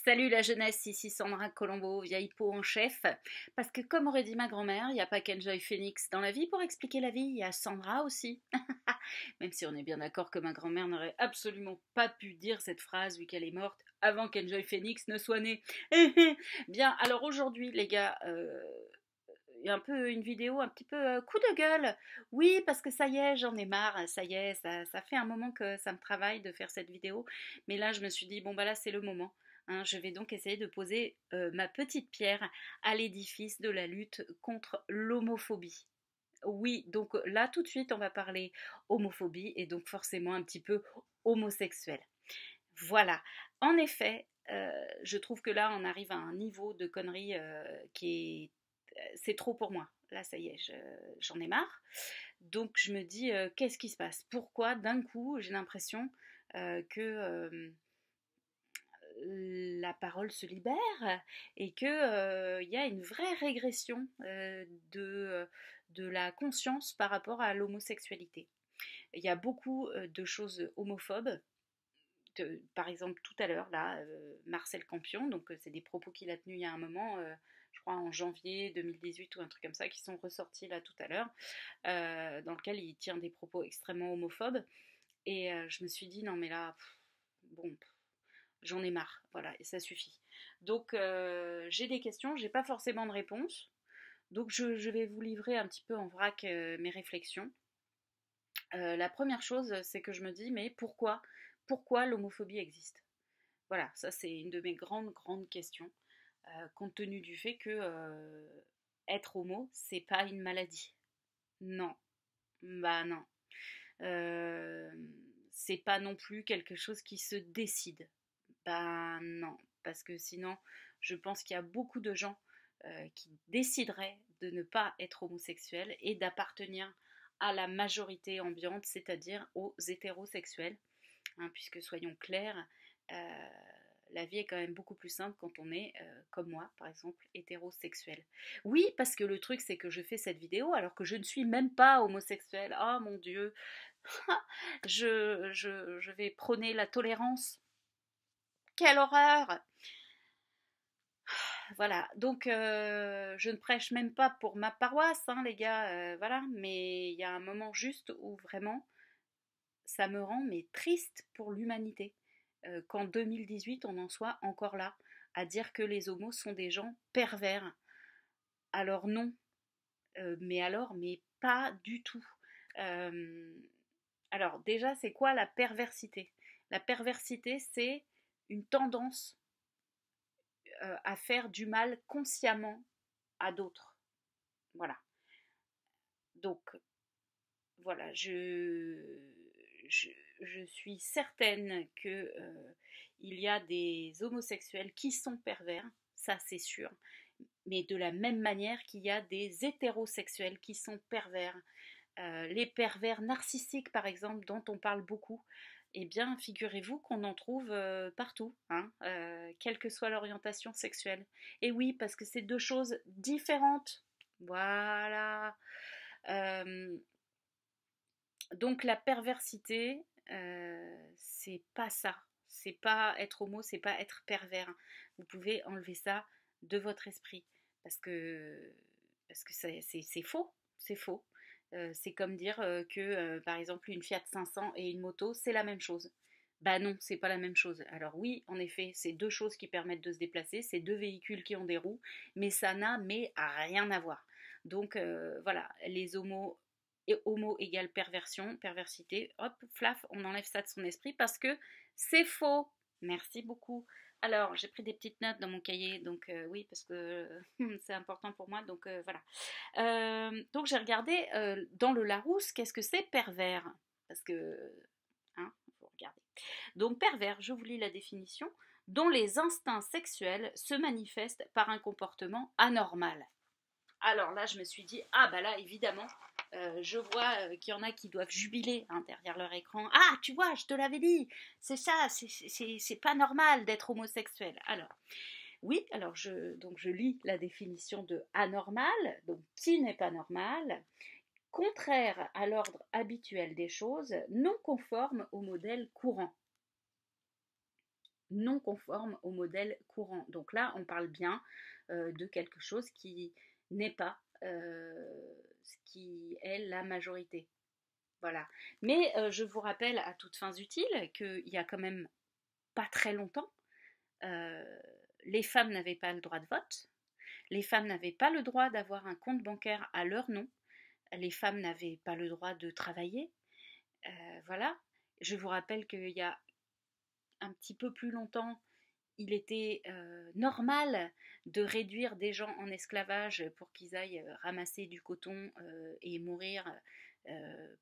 Salut la jeunesse, ici Sandra Colombo, vieille peau en chef. Parce que comme aurait dit ma grand-mère, il n'y a pas qu'Enjoy Phoenix dans la vie pour expliquer la vie, il y a Sandra aussi. Même si on est bien d'accord que ma grand-mère n'aurait absolument pas pu dire cette phrase vu qu'elle est morte avant qu'Enjoy Phoenix ne soit née. Bien, alors aujourd'hui les gars, il y a un peu une vidéo un petit peu coup de gueule. Oui, parce que ça y est, j'en ai marre, ça y est, ça fait un moment que ça me travaille de faire cette vidéo. Mais là, je me suis dit, bon, bah là, c'est le moment. Hein. Je vais donc essayer de poser ma petite pierre à l'édifice de la lutte contre l'homophobie. Oui, donc là, tout de suite, on va parler homophobie et donc forcément un petit peu homosexuel. Voilà. En effet, je trouve que là, on arrive à un niveau de connerie qui est c'est trop pour moi. Là, ça y est, j'en ai marre. Donc, je me dis, qu'est-ce qui se passe? Pourquoi, d'un coup, j'ai l'impression que la parole se libère et que il y a une vraie régression de la conscience par rapport à l'homosexualité. Il y a beaucoup de choses homophobes. Par exemple, tout à l'heure, là, Marcel Campion, donc c'est des propos qu'il a tenus il y a un moment, je crois en janvier 2018 ou un truc comme ça, qui sont ressortis là tout à l'heure, dans lequel il tient des propos extrêmement homophobes. Et je me suis dit, non mais là, bon, j'en ai marre, voilà, et ça suffit. Donc j'ai des questions, j'ai pas forcément de réponse, donc je vais vous livrer un petit peu en vrac mes réflexions. La première chose, c'est que je me dis, mais pourquoi l'homophobie existe? Voilà, ça c'est une de mes grandes questions, compte tenu du fait que être homo, c'est pas une maladie. Non, bah non. Euh, c'est pas non plus quelque chose qui se décide. Bah non, parce que sinon, je pense qu'il y a beaucoup de gens qui décideraient de ne pas être homosexuels et d'appartenir à la majorité ambiante, c'est-à-dire aux hétérosexuels. Hein, puisque soyons clairs, euh, la vie est quand même beaucoup plus simple quand on est, comme moi, par exemple, hétérosexuel. Oui, parce que le truc, c'est que je fais cette vidéo alors que je ne suis même pas homosexuelle. Oh mon Dieu, je vais prôner la tolérance. Quelle horreur! Voilà, donc je ne prêche même pas pour ma paroisse, hein, les gars, voilà, mais il y a un moment juste où vraiment ça me rend mais triste pour l'humanité qu'en 2018 on en soit encore là à dire que les homos sont des gens pervers. Alors non, mais pas du tout. Euh, alors déjà, c'est quoi la perversité? La perversité, c'est une tendance à faire du mal consciemment à d'autres. Voilà. Donc, voilà, je, je suis certaine que il y a des homosexuels qui sont pervers, ça c'est sûr, mais de la même manière qu'il y a des hétérosexuels qui sont pervers. Les pervers narcissiques, par exemple, dont on parle beaucoup, eh bien, figurez-vous qu'on en trouve partout, hein, quelle que soit l'orientation sexuelle. Et oui, parce que c'est deux choses différentes. Voilà. Euh, donc la perversité, c'est pas ça. C'est pas être homo, c'est pas être pervers. Vous pouvez enlever ça de votre esprit parce que c'est faux, c'est faux. C'est comme dire que par exemple une Fiat 500 et une moto, c'est la même chose. Bah non, c'est pas la même chose. Alors oui, en effet, c'est deux choses qui permettent de se déplacer, c'est deux véhicules qui ont des roues, mais ça n'a mais rien à voir. Donc voilà, les homos et homo égale perversion, perversité, hop, flaf, on enlève ça de son esprit parce que c'est faux. Merci beaucoup. Alors, j'ai pris des petites notes dans mon cahier, donc oui, parce que c'est important pour moi, donc voilà. Donc j'ai regardé dans le Larousse, qu'est-ce que c'est pervers? Parce que, hein, il faut regarder. Donc pervers, je vous lis la définition, dont les instincts sexuels se manifestent par un comportement anormal. Alors là, je me suis dit, ah bah là, évidemment, je vois qu'il y en a qui doivent jubiler hein, derrière leur écran. Ah, tu vois, je te l'avais dit, c'est ça, c'est pas normal d'être homosexuel. Alors, oui, alors donc je lis la définition de anormal, donc qui n'est pas normal, contraire à l'ordre habituel des choses, non conforme au modèle courant. non conforme au modèle courant. Donc là, on parle bien de quelque chose qui n'est pas ce qui est la majorité. Voilà. Mais je vous rappelle à toutes fins utiles qu'il y a quand même pas très longtemps, euh, les femmes n'avaient pas le droit de vote, les femmes n'avaient pas le droit d'avoir un compte bancaire à leur nom, les femmes n'avaient pas le droit de travailler. Voilà. Je vous rappelle qu'il y a un petit peu plus longtemps, il était normal de réduire des gens en esclavage pour qu'ils aillent ramasser du coton et mourir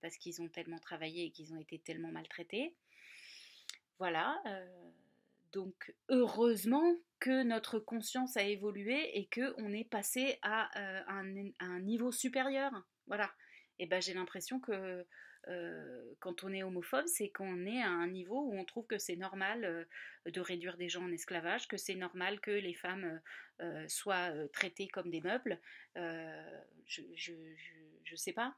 parce qu'ils ont tellement travaillé et qu'ils ont été tellement maltraités. Voilà. Donc heureusement que notre conscience a évolué et qu'on est passé à un niveau supérieur. Voilà. Et ben j'ai l'impression que quand on est homophobe, c'est qu'on est à un niveau où on trouve que c'est normal de réduire des gens en esclavage, que c'est normal que les femmes soient traitées comme des meubles. Je sais pas.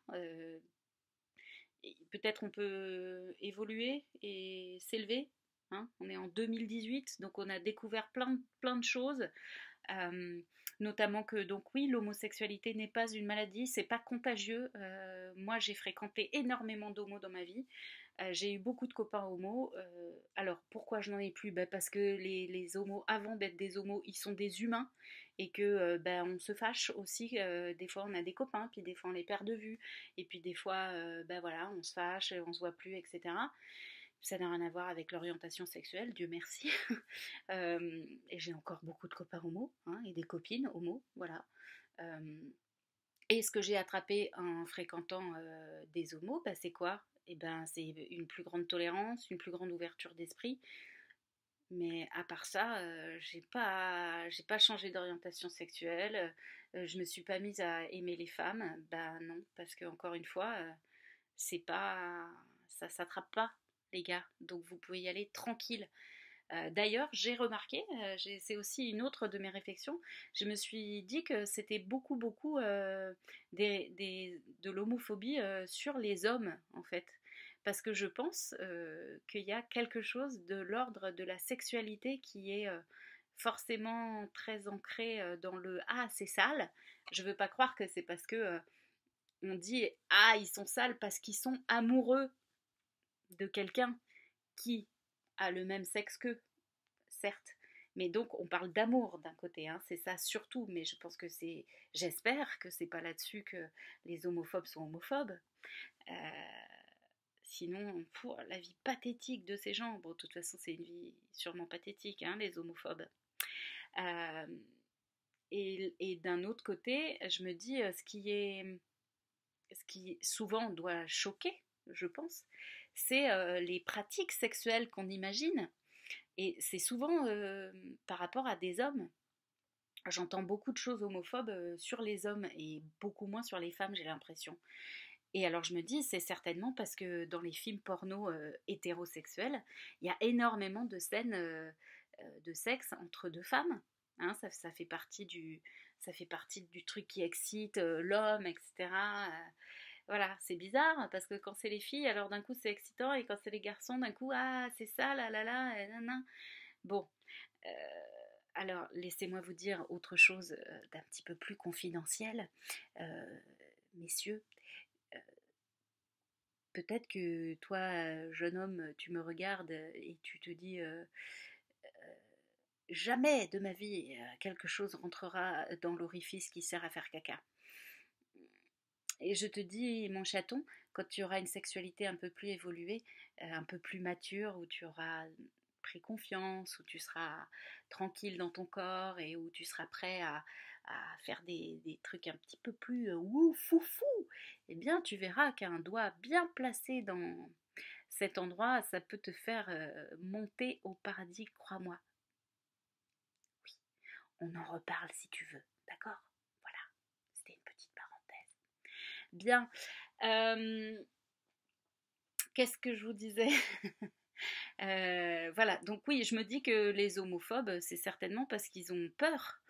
Peut-être on peut évoluer et s'élever. Hein, on est en 2018, donc on a découvert plein de choses. Euh, Notamment que donc oui, l'homosexualité n'est pas une maladie, c'est pas contagieux. Moi j'ai fréquenté énormément d'homos dans ma vie. J'ai eu beaucoup de copains homos. Alors pourquoi je n'en ai plus? Parce que les homos, avant d'être des homos, ils sont des humains et que on se fâche aussi. Des fois on a des copains, puis des fois on les perd de vue, et puis des fois voilà, on se fâche, on se voit plus, etc. Ça n'a rien à voir avec l'orientation sexuelle, Dieu merci. Et j'ai encore beaucoup de copains homo hein, et des copines homo, voilà. Et ce que j'ai attrapé en fréquentant des homos, c'est quoi? Eh ben, c'est une plus grande tolérance, une plus grande ouverture d'esprit. Mais à part ça, j'ai pas changé d'orientation sexuelle. Je me suis pas mise à aimer les femmes. Ben non, parce que encore une fois, c'est pas, ça s'attrape pas, les gars. Donc vous pouvez y aller tranquille. D'ailleurs, j'ai remarqué, c'est aussi une autre de mes réflexions, je me suis dit que c'était beaucoup de l'homophobie sur les hommes, en fait. Parce que je pense qu'il y a quelque chose de l'ordre de la sexualité qui est forcément très ancré dans le «ah, c'est sale». Je veux pas croire que c'est parce que on dit «ah, ils sont sales» parce qu'ils sont amoureux de quelqu'un qui a le même sexe qu'eux, certes. Mais donc on parle d'amour d'un côté, hein, c'est ça surtout, mais je pense que c'est, j'espère que c'est pas là-dessus que les homophobes sont homophobes. Euh, Sinon, pour la vie pathétique de ces gens, bon, de toute façon c'est une vie sûrement pathétique, hein, les homophobes. Euh, et d'un autre côté, je me dis, ce qui souvent doit choquer, je pense, c'est les pratiques sexuelles qu'on imagine. Et c'est souvent par rapport à des hommes. J'entends beaucoup de choses homophobes sur les hommes et beaucoup moins sur les femmes, j'ai l'impression. Et alors je me dis, c'est certainement parce que dans les films porno hétérosexuels, il y a énormément de scènes de sexe entre deux femmes. Hein, ça fait partie du truc qui excite l'homme, etc. Voilà, c'est bizarre parce que quand c'est les filles, alors d'un coup c'est excitant et quand c'est les garçons, d'un coup, ah, c'est ça, là, nanana. Bon, euh, alors laissez-moi vous dire autre chose d'un petit peu plus confidentiel. Euh, Messieurs, euh, peut-être que toi, jeune homme, tu me regardes et tu te dis jamais de ma vie quelque chose rentrera dans l'orifice qui sert à faire caca. Et je te dis, mon chaton, quand tu auras une sexualité un peu plus évoluée, un peu plus mature, où tu auras pris confiance, où tu seras tranquille dans ton corps et où tu seras prêt à faire des trucs un petit peu plus foufou, eh bien tu verras qu'un doigt bien placé dans cet endroit, ça peut te faire monter au paradis, crois-moi. Oui, on en reparle si tu veux, d'accord? Voilà, c'était une petite parenthèse. Bien, euh, qu'est-ce que je vous disais? Voilà, donc oui, je me dis que les homophobes, c'est certainement parce qu'ils ont peur.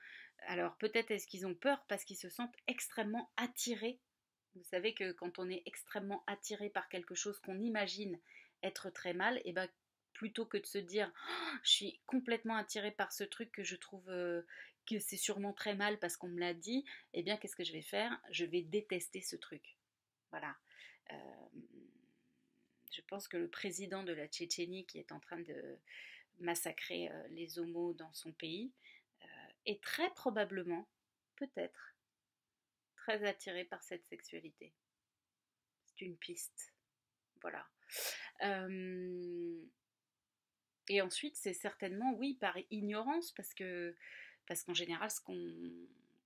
Alors peut-être est-ce qu'ils ont peur parce qu'ils se sentent extrêmement attirés. Vous savez que quand on est extrêmement attiré par quelque chose qu'on imagine être très mal, et ben plutôt que de se dire oh, je suis complètement attirée par ce truc que je trouve que c'est sûrement très mal parce qu'on me l'a dit, eh bien qu'est-ce que je vais faire? Je vais détester ce truc. Voilà. Euh, je pense que le président de la Tchétchénie qui est en train de massacrer les homos dans son pays est très probablement, peut-être, très attiré par cette sexualité. C'est une piste. Voilà. Euh, et ensuite, c'est certainement, oui, par ignorance, parce qu'en général,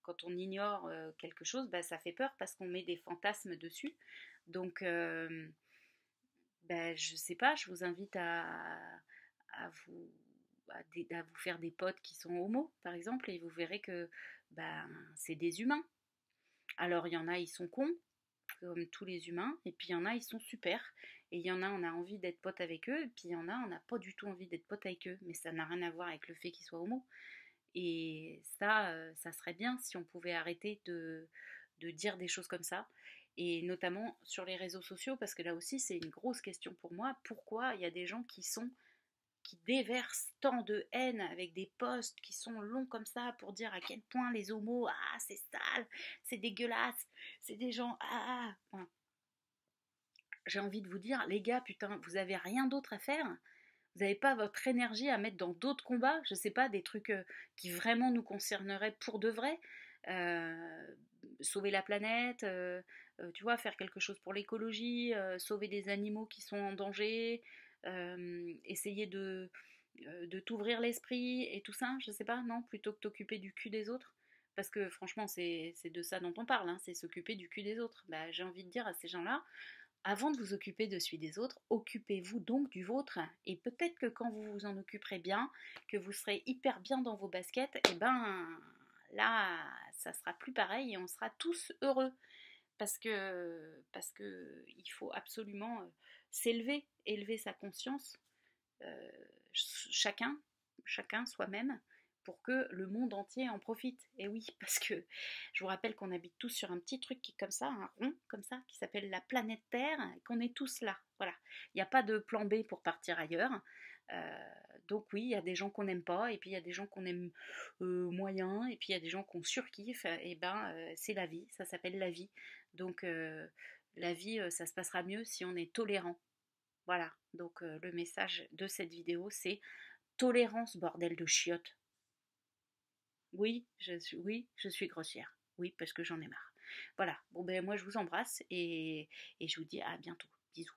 quand on ignore quelque chose, bah, ça fait peur parce qu'on met des fantasmes dessus. Donc, bah, je sais pas, je vous invite à vous, à vous faire des potes qui sont homos, par exemple, et vous verrez que ben, c'est des humains. Alors, il y en a, ils sont cons, comme tous les humains, et puis il y en a, ils sont super. Et il y en a, on a envie d'être pote avec eux, et puis il y en a, on n'a pas du tout envie d'être pote avec eux. Mais ça n'a rien à voir avec le fait qu'ils soient homo. Et ça, ça serait bien si on pouvait arrêter de dire des choses comme ça. Et notamment sur les réseaux sociaux, parce que là aussi, c'est une grosse question pour moi. Pourquoi il y a des gens qui déversent tant de haine avec des posts qui sont longs comme ça pour dire à quel point les homos, ah, c'est sale, c'est dégueulasse, c'est des gens, ah. Enfin, j'ai envie de vous dire, les gars, putain, vous avez rien d'autre à faire. Vous n'avez pas votre énergie à mettre dans d'autres combats, je sais pas, des trucs qui vraiment nous concerneraient pour de vrai. Euh, Sauver la planète, tu vois, faire quelque chose pour l'écologie, sauver des animaux qui sont en danger, essayer de t'ouvrir l'esprit et tout ça, je sais pas, non, plutôt que t'occuper du cul des autres. Parce que franchement, c'est de ça dont on parle, hein, c'est s'occuper du cul des autres. Bah, j'ai envie de dire à ces gens-là, avant de vous occuper de celui des autres, occupez-vous donc du vôtre. Et peut-être que quand vous vous en occuperez bien, que vous serez hyper bien dans vos baskets, et ben là, ça sera plus pareil et on sera tous heureux. Parce que il faut absolument s'élever, élever sa conscience, euh, chacun, chacun soi-même, pour que le monde entier en profite. Et oui, parce que je vous rappelle qu'on habite tous sur un petit truc qui est comme ça, un rond comme ça, qui s'appelle la planète Terre, et qu'on est tous là. Voilà. Il n'y a pas de plan B pour partir ailleurs. Euh, donc oui, il y a des gens qu'on n'aime pas, et puis il y a des gens qu'on aime moyen, et puis il y a des gens qu'on surkiffe, et ben c'est la vie, ça s'appelle la vie. Donc la vie, ça se passera mieux si on est tolérant. Voilà, donc le message de cette vidéo, c'est tolérance, bordel de chiottes. Oui, je suis grossière. Oui, parce que j'en ai marre. Voilà, bon ben moi je vous embrasse et je vous dis à bientôt. Bisous.